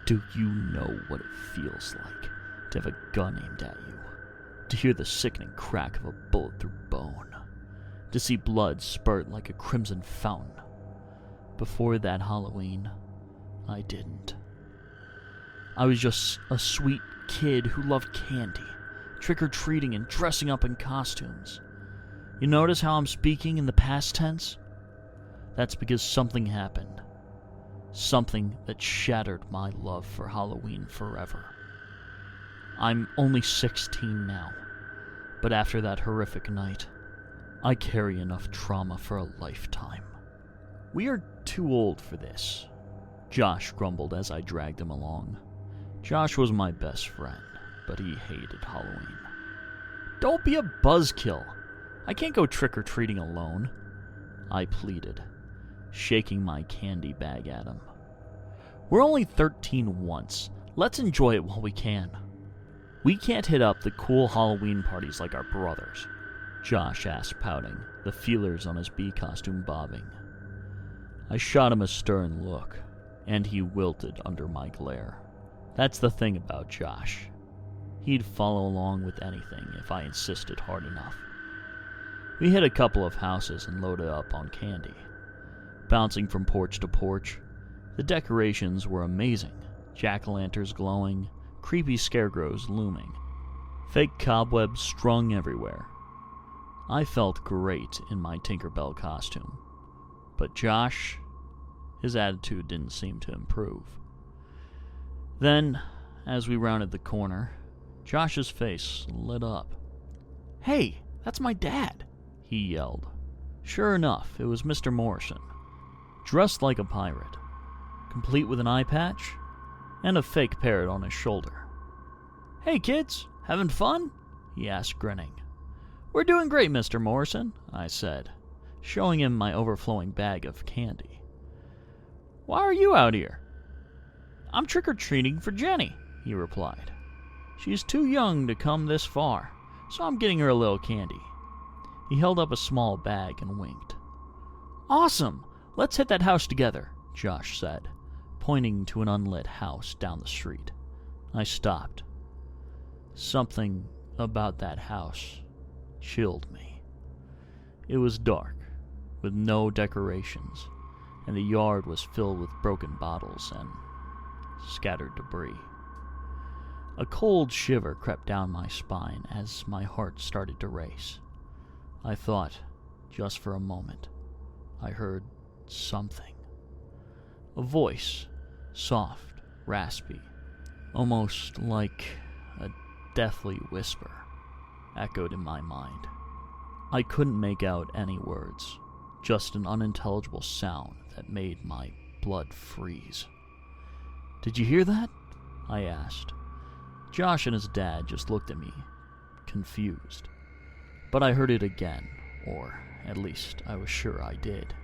Do you know what it feels like to have a gun aimed at you? To hear the sickening crack of a bullet through bone? To see blood spurt like a crimson fountain? Before that Halloween, I didn't. I was just a sweet kid who loved candy, trick-or-treating and dressing up in costumes. You notice how I'm speaking in the past tense? That's because something happened. Something that shattered my love for Halloween forever. I'm only 16 now, but after that horrific night, I carry enough trauma for a lifetime. We are too old for this, Josh grumbled as I dragged him along. Josh was my best friend, but he hated Halloween. Don't be a buzzkill. I can't go trick-or-treating alone, I pleaded, shaking my candy bag at him. We're only 13 once. Let's enjoy it while we can. We can't hit up the cool Halloween parties like our brothers, Josh asked, pouting, the feelers on his bee costume bobbing. I shot him a stern look, and he wilted under my glare. That's the thing about Josh. He'd follow along with anything if I insisted hard enough. We hit a couple of houses and loaded up on candy. Bouncing from porch to porch, the decorations were amazing. Jack-o'-lanterns glowing, creepy scarecrows looming, fake cobwebs strung everywhere. I felt great in my Tinkerbell costume. But Josh, his attitude didn't seem to improve. Then, as we rounded the corner, Josh's face lit up. "Hey, that's my dad," he yelled. Sure enough, it was Mr. Morrison, dressed like a pirate, complete with an eye patch and a fake parrot on his shoulder. "Hey kids, having fun?" he asked, grinning. "We're doing great, Mr. Morrison," I said, showing him my overflowing bag of candy. "Why are you out here?" "I'm trick-or-treating for Jenny," he replied. "She's too young to come this far, so I'm getting her a little candy." He held up a small bag and winked. "Awesome! Let's hit that house together," Josh said, pointing to an unlit house down the street. I stopped. Something about that house chilled me. It was dark, with no decorations, and the yard was filled with broken bottles and scattered debris. A cold shiver crept down my spine as my heart started to race. I thought, just for a moment, I heard something. A voice, soft, raspy, almost like a deathly whisper, echoed in my mind. I couldn't make out any words, just an unintelligible sound that made my blood freeze. "Did you hear that?" I asked. Josh and his dad just looked at me, confused. But I heard it again, or at least I was sure I did.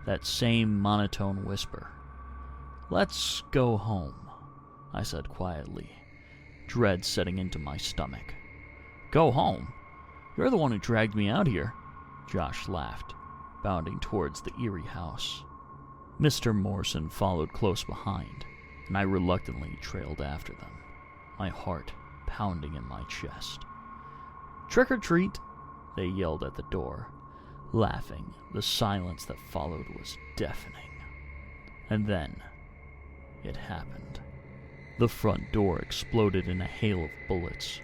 That same monotone whisper. "Let's go home," I said quietly, dread setting into my stomach. "Go home? You're the one who dragged me out here," Josh laughed, bounding towards the eerie house. Mr. Morrison followed close behind, and I reluctantly trailed after them, my heart pounding in my chest. "Trick or treat," they yelled at the door, laughing. The silence that followed was deafening. And then, it happened. The front door exploded in a hail of bullets,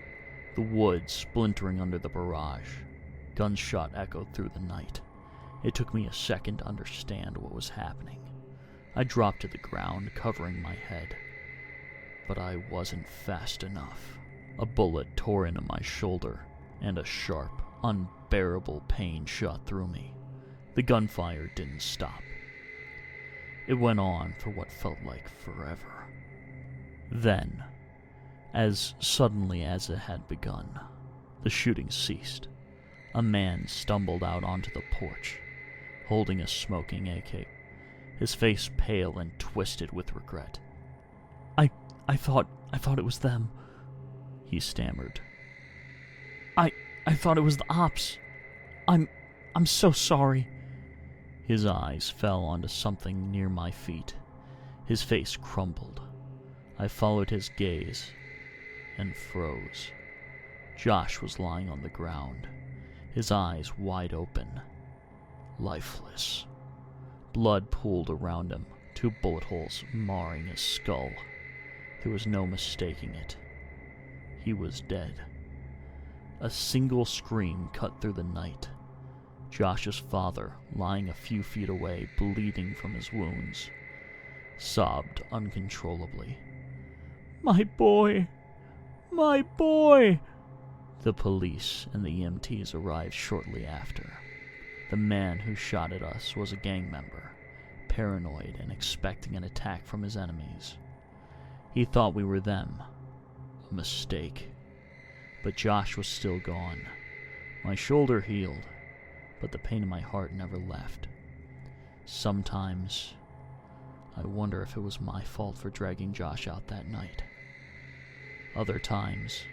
the wood splintering under the barrage. Gunshot echoed through the night. It took me a second to understand what was happening. I dropped to the ground, covering my head. But I wasn't fast enough. A bullet tore into my shoulder, and a sharp, unbearable pain shot through me. The gunfire didn't stop. It went on for what felt like forever. Then, as suddenly as it had begun, the shooting ceased. A man stumbled out onto the porch, holding a smoking AK, his face pale and twisted with regret. I thought it was them," he stammered. I thought it was the ops. I'm so sorry." His eyes fell onto something near my feet. His face crumbled. I followed his gaze and froze. Josh was lying on the ground, his eyes wide open, lifeless. Blood pooled around him, 2 bullet holes marring his skull. There was no mistaking it. He was dead. A single scream cut through the night. Josh's father, lying a few feet away, bleeding from his wounds, sobbed uncontrollably. "My boy! My boy!" The police and the EMTs arrived shortly after. The man who shot at us was a gang member, paranoid and expecting an attack from his enemies. He thought we were them. A mistake. But Josh was still gone. My shoulder healed, but the pain in my heart never left. Sometimes, I wonder if it was my fault for dragging Josh out that night. Other times,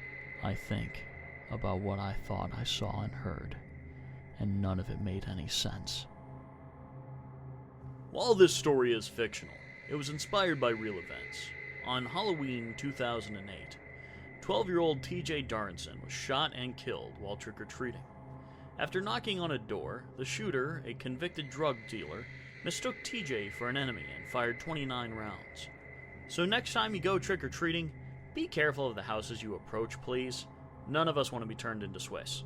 I think about what I thought I saw and heard, and none of it made any sense. While this story is fictional, it was inspired by real events. On Halloween 2008, 12-year-old TJ Darnson was shot and killed while trick-or-treating. After knocking on a door, the shooter, a convicted drug dealer, mistook TJ for an enemy and fired 29 rounds. So next time you go trick-or-treating, be careful of the houses you approach, please. None of us want to be turned into Swiss.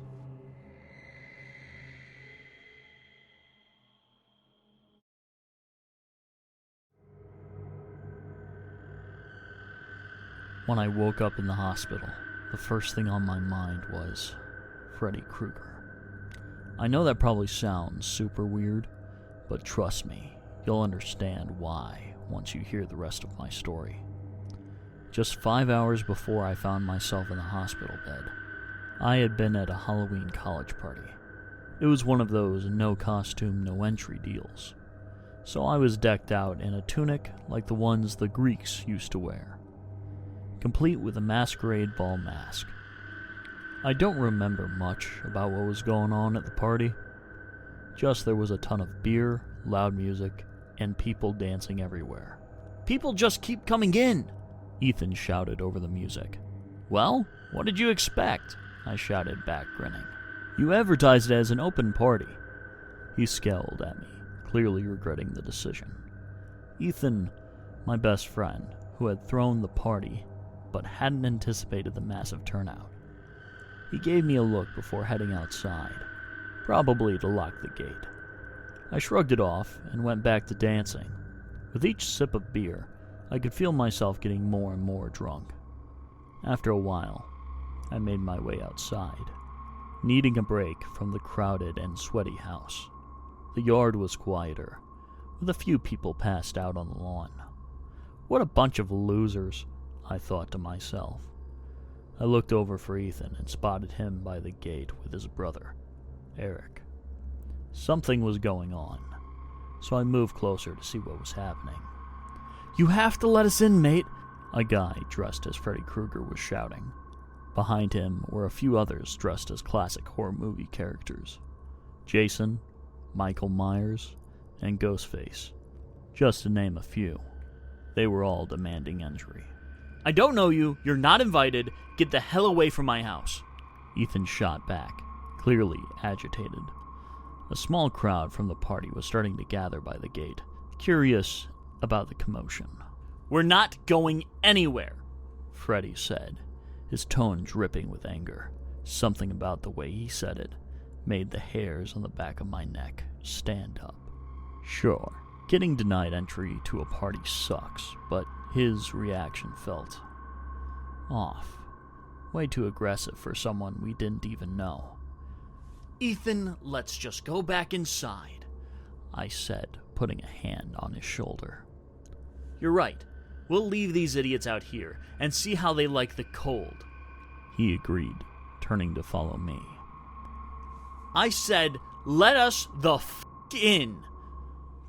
When I woke up in the hospital, the first thing on my mind was Freddy Krueger. I know that probably sounds super weird, but trust me, you'll understand why once you hear the rest of my story. Just 5 hours before I found myself in the hospital bed, I had been at a Halloween college party. It was one of those no costume, no entry deals. So I was decked out in a tunic like the ones the Greeks used to wear, complete with a masquerade ball mask. I don't remember much about what was going on at the party. Just there was a ton of beer, loud music, and people dancing everywhere. "People just keep coming in!" Ethan shouted over the music. "Well, what did you expect?" I shouted back, grinning. "You advertised it as an open party." He scowled at me, clearly regretting the decision. Ethan, my best friend, who had thrown the party but hadn't anticipated the massive turnout. He gave me a look before heading outside, probably to lock the gate. I shrugged it off and went back to dancing. With each sip of beer, I could feel myself getting more and more drunk. After a while, I made my way outside, needing a break from the crowded and sweaty house. The yard was quieter, with a few people passed out on the lawn. What a bunch of losers, I thought to myself. I looked over for Ethan and spotted him by the gate with his brother, Eric. Something was going on, so I moved closer to see what was happening. "You have to let us in, mate," a guy dressed as Freddy Krueger was shouting. Behind him were a few others dressed as classic horror movie characters. Jason, Michael Myers, and Ghostface, just to name a few. They were all demanding entry. "I don't know you, you're not invited, get the hell away from my house," Ethan shot back, clearly agitated. A small crowd from the party was starting to gather by the gate, curious about the commotion. "We're not going anywhere," Freddy said, his tone dripping with anger. Something about the way he said it made the hairs on the back of my neck stand up. Sure, getting denied entry to a party sucks, but his reaction felt off. Way too aggressive for someone we didn't even know. "Ethan, let's just go back inside," I said, putting a hand on his shoulder. "You're right. We'll leave these idiots out here and see how they like the cold," he agreed, turning to follow me. "I said, let us the f*** in!"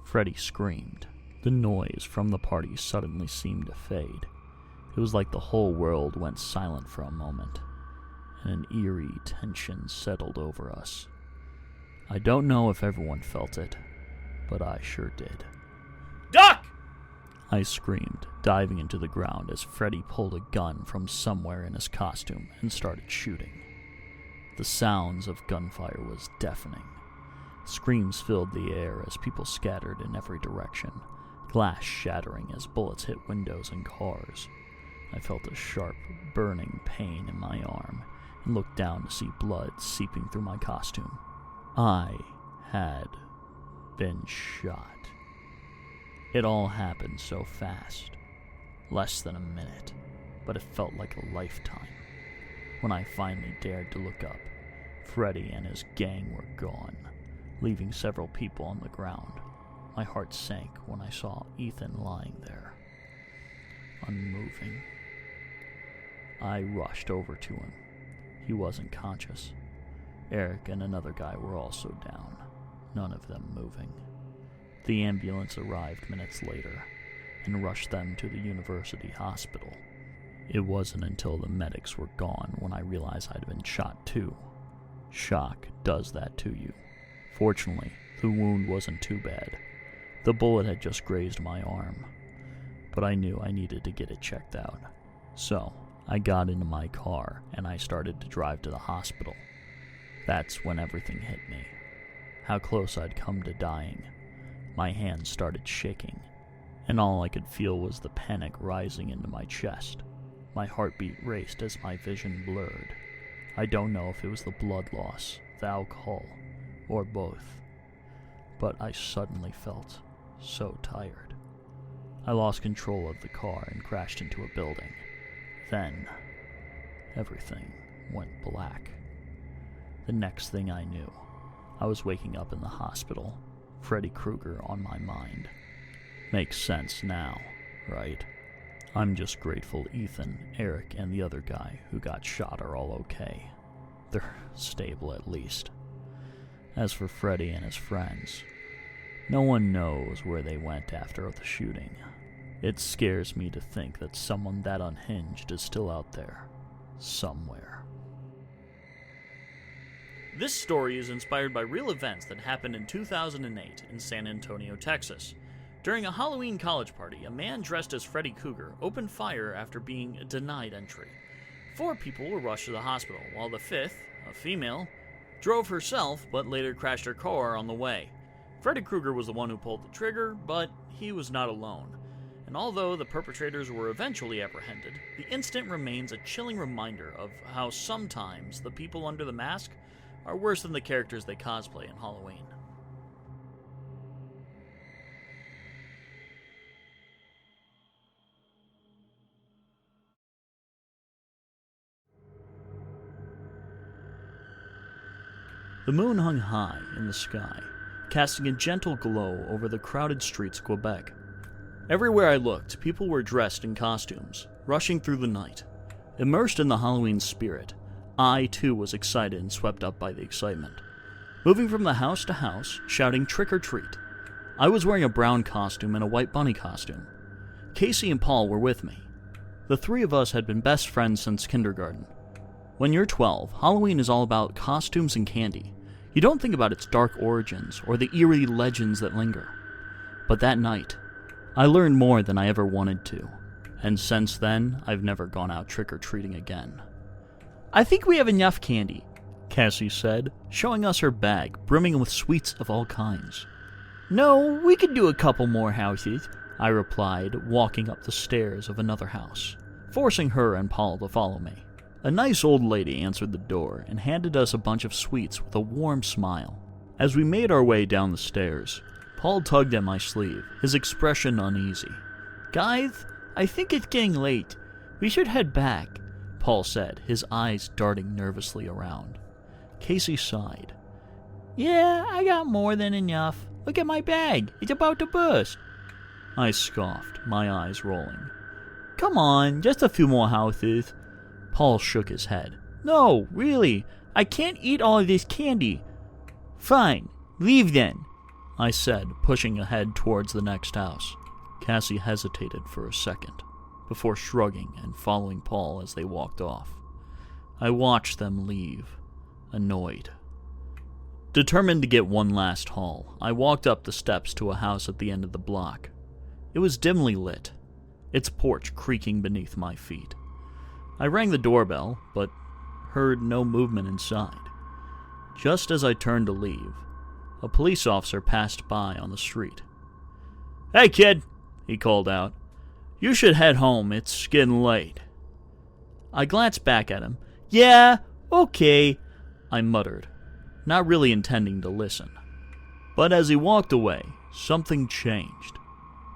Freddy screamed. The noise from the party suddenly seemed to fade. It was like the whole world went silent for a moment, and an eerie tension settled over us. I don't know if everyone felt it, but I sure did. "Duck!" I screamed, diving into the ground as Freddy pulled a gun from somewhere in his costume and started shooting. The sounds of gunfire was deafening. Screams filled the air as people scattered in every direction, glass shattering as bullets hit windows and cars. I felt a sharp, burning pain in my arm and looked down to see blood seeping through my costume. I had been shot. It all happened so fast. Less than a minute, but it felt like a lifetime. When I finally dared to look up, Freddy and his gang were gone, leaving several people on the ground. My heart sank when I saw Ethan lying there, unmoving. I rushed over to him. He wasn't conscious. Eric and another guy were also down, none of them moving. The ambulance arrived minutes later and rushed them to the university hospital. It wasn't until the medics were gone when I realized I'd been shot too. Shock does that to you. Fortunately, the wound wasn't too bad. The bullet had just grazed my arm, but I knew I needed to get it checked out. So, I got into my car and I started to drive to the hospital. That's when everything hit me. How close I'd come to dying. My hands started shaking, and all I could feel was the panic rising into my chest. My heartbeat raced as my vision blurred. I don't know if it was the blood loss, the alcohol, or both, but I suddenly felt so tired. I lost control of the car and crashed into a building. Then, everything went black. The next thing I knew, I was waking up in the hospital, Freddy Krueger on my mind. Makes sense now, right? I'm just grateful Ethan, Eric, and the other guy who got shot are all okay. They're stable at least. As for Freddy and his friends, no one knows where they went after the shooting. It scares me to think that someone that unhinged is still out there, somewhere. This story is inspired by real events that happened in 2008 in San Antonio, Texas. During a Halloween college party, a man dressed as Freddy Krueger opened fire after being denied entry. 4 people were rushed to the hospital, while the 5th, a female, drove herself but later crashed her car on the way. Freddy Krueger was the one who pulled the trigger, but he was not alone. And although the perpetrators were eventually apprehended, the incident remains a chilling reminder of how sometimes the people under the mask are worse than the characters they cosplay in Halloween. The moon hung high in the sky, casting a gentle glow over the crowded streets of Quebec. Everywhere I looked, people were dressed in costumes, rushing through the night. Immersed in the Halloween spirit, I too was excited and swept up by the excitement. Moving from the house to house, shouting trick or treat. I was wearing a brown costume and a white bunny costume. Casey and Paul were with me. The 3 of us had been best friends since kindergarten. When you're 12, Halloween is all about costumes and candy. You don't think about its dark origins or the eerie legends that linger. But that night, I learned more than I ever wanted to, and since then, I've never gone out trick-or-treating again. "I think we have enough candy," Cassie said, showing us her bag, brimming with sweets of all kinds. "No, we could do a couple more houses," I replied, walking up the stairs of another house, forcing her and Paul to follow me. A nice old lady answered the door and handed us a bunch of sweets with a warm smile. As we made our way down the stairs, Paul tugged at my sleeve, his expression uneasy. "Guys, I think it's getting late. We should head back," Paul said, his eyes darting nervously around. Casey sighed. "Yeah, I got more than enough. Look at my bag. It's about to burst." I scoffed, my eyes rolling. "Come on, just a few more houses." Paul shook his head. "No, really, I can't eat all of this candy." "Fine, leave then," I said, pushing ahead towards the next house. Cassie hesitated for a second, before shrugging and following Paul as they walked off. I watched them leave, annoyed. Determined to get one last haul, I walked up the steps to a house at the end of the block. It was dimly lit, its porch creaking beneath my feet. I rang the doorbell, but heard no movement inside. Just as I turned to leave, a police officer passed by on the street. "Hey, kid," he called out. "You should head home. It's getting late." I glanced back at him. "Yeah, okay," I muttered, not really intending to listen. But as he walked away, something changed.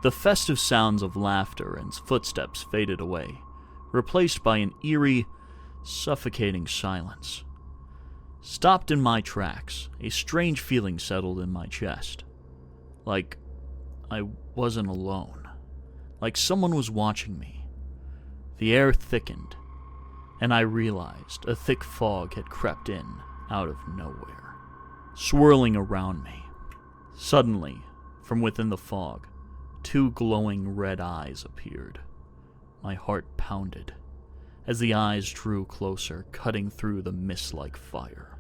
The festive sounds of laughter and footsteps faded away, replaced by an eerie, suffocating silence. Stopped in my tracks, a strange feeling settled in my chest. Like I wasn't alone. Like someone was watching me. The air thickened, and I realized a thick fog had crept in out of nowhere, swirling around me. Suddenly, from within the fog, 2 glowing red eyes appeared. My heart pounded as the eyes drew closer, cutting through the mist-like fire.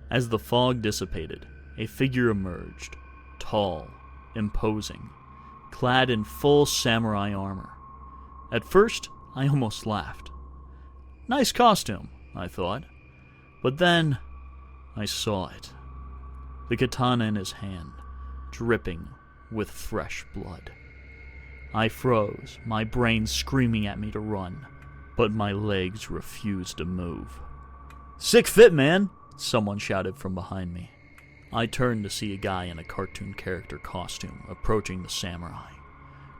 As the fog dissipated, a figure emerged, tall, imposing, clad in full samurai armor. At first, I almost laughed. Nice costume, I thought. But then, I saw it. The katana in his hand, dripping with fresh blood. I froze, my brain screaming at me to run, but my legs refused to move. "Sick fit, man!" someone shouted from behind me. I turned to see a guy in a cartoon character costume approaching the samurai,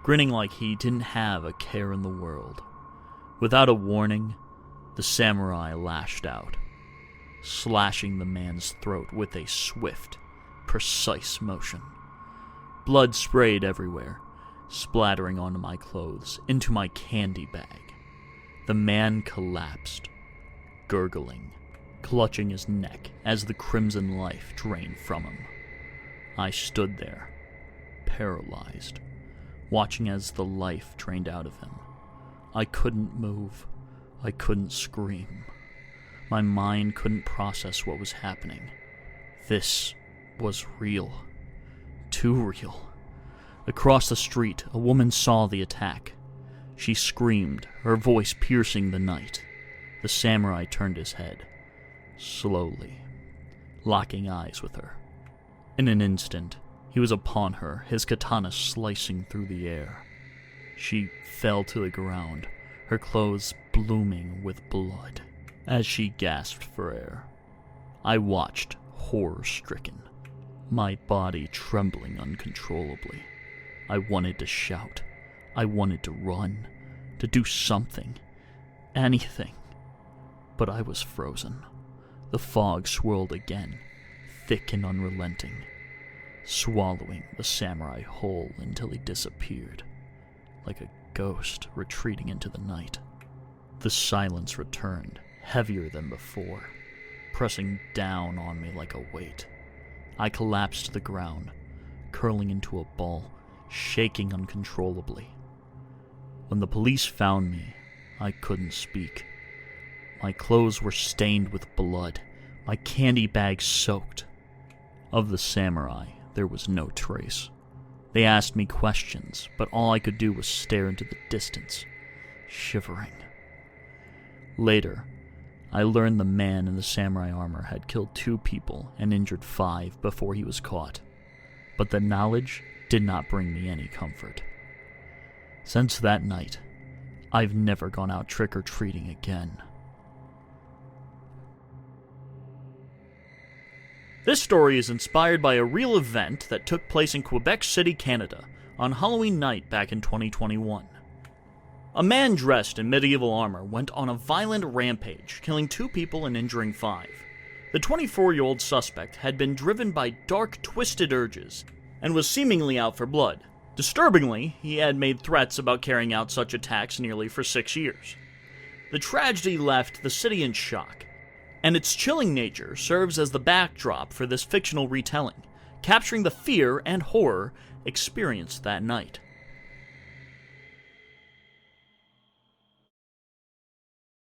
grinning like he didn't have a care in the world. Without a warning, the samurai lashed out, slashing the man's throat with a swift, precise motion. Blood sprayed everywhere, splattering onto my clothes, into my candy bag. The man collapsed, gurgling, clutching his neck as the crimson life drained from him. I stood there, paralyzed, watching as the life drained out of him. I couldn't move. I couldn't scream. My mind couldn't process what was happening. This was real. Too real. Across the street, a woman saw the attack. She screamed, her voice piercing the night. The samurai turned his head, slowly, locking eyes with her. In an instant, he was upon her, his katana slicing through the air. She fell to the ground, her clothes blooming with blood. As she gasped for air, I watched, horror-stricken, my body trembling uncontrollably. I wanted to shout. I wanted to run, to do something, anything. But I was frozen. The fog swirled again, thick and unrelenting, swallowing the samurai whole until he disappeared, like a ghost retreating into the night. The silence returned, heavier than before, pressing down on me like a weight. I collapsed to the ground, curling into a ball, shaking uncontrollably. When the police found me, I couldn't speak. My clothes were stained with blood, my candy bag soaked. Of the samurai, there was no trace. They asked me questions, but all I could do was stare into the distance, shivering. Later, I learned the man in the samurai armor had killed 2 people and injured 5 before he was caught. But the knowledge did not bring me any comfort. Since that night, I've never gone out trick-or-treating again. This story is inspired by a real event that took place in Quebec City, Canada, on Halloween night back in 2021. A man dressed in medieval armor went on a violent rampage, killing 2 people and injuring 5. The 24-year-old suspect had been driven by dark, twisted urges and was seemingly out for blood. Disturbingly, he had made threats about carrying out such attacks nearly for 6 years. The tragedy left the city in shock, and its chilling nature serves as the backdrop for this fictional retelling, capturing the fear and horror experienced that night.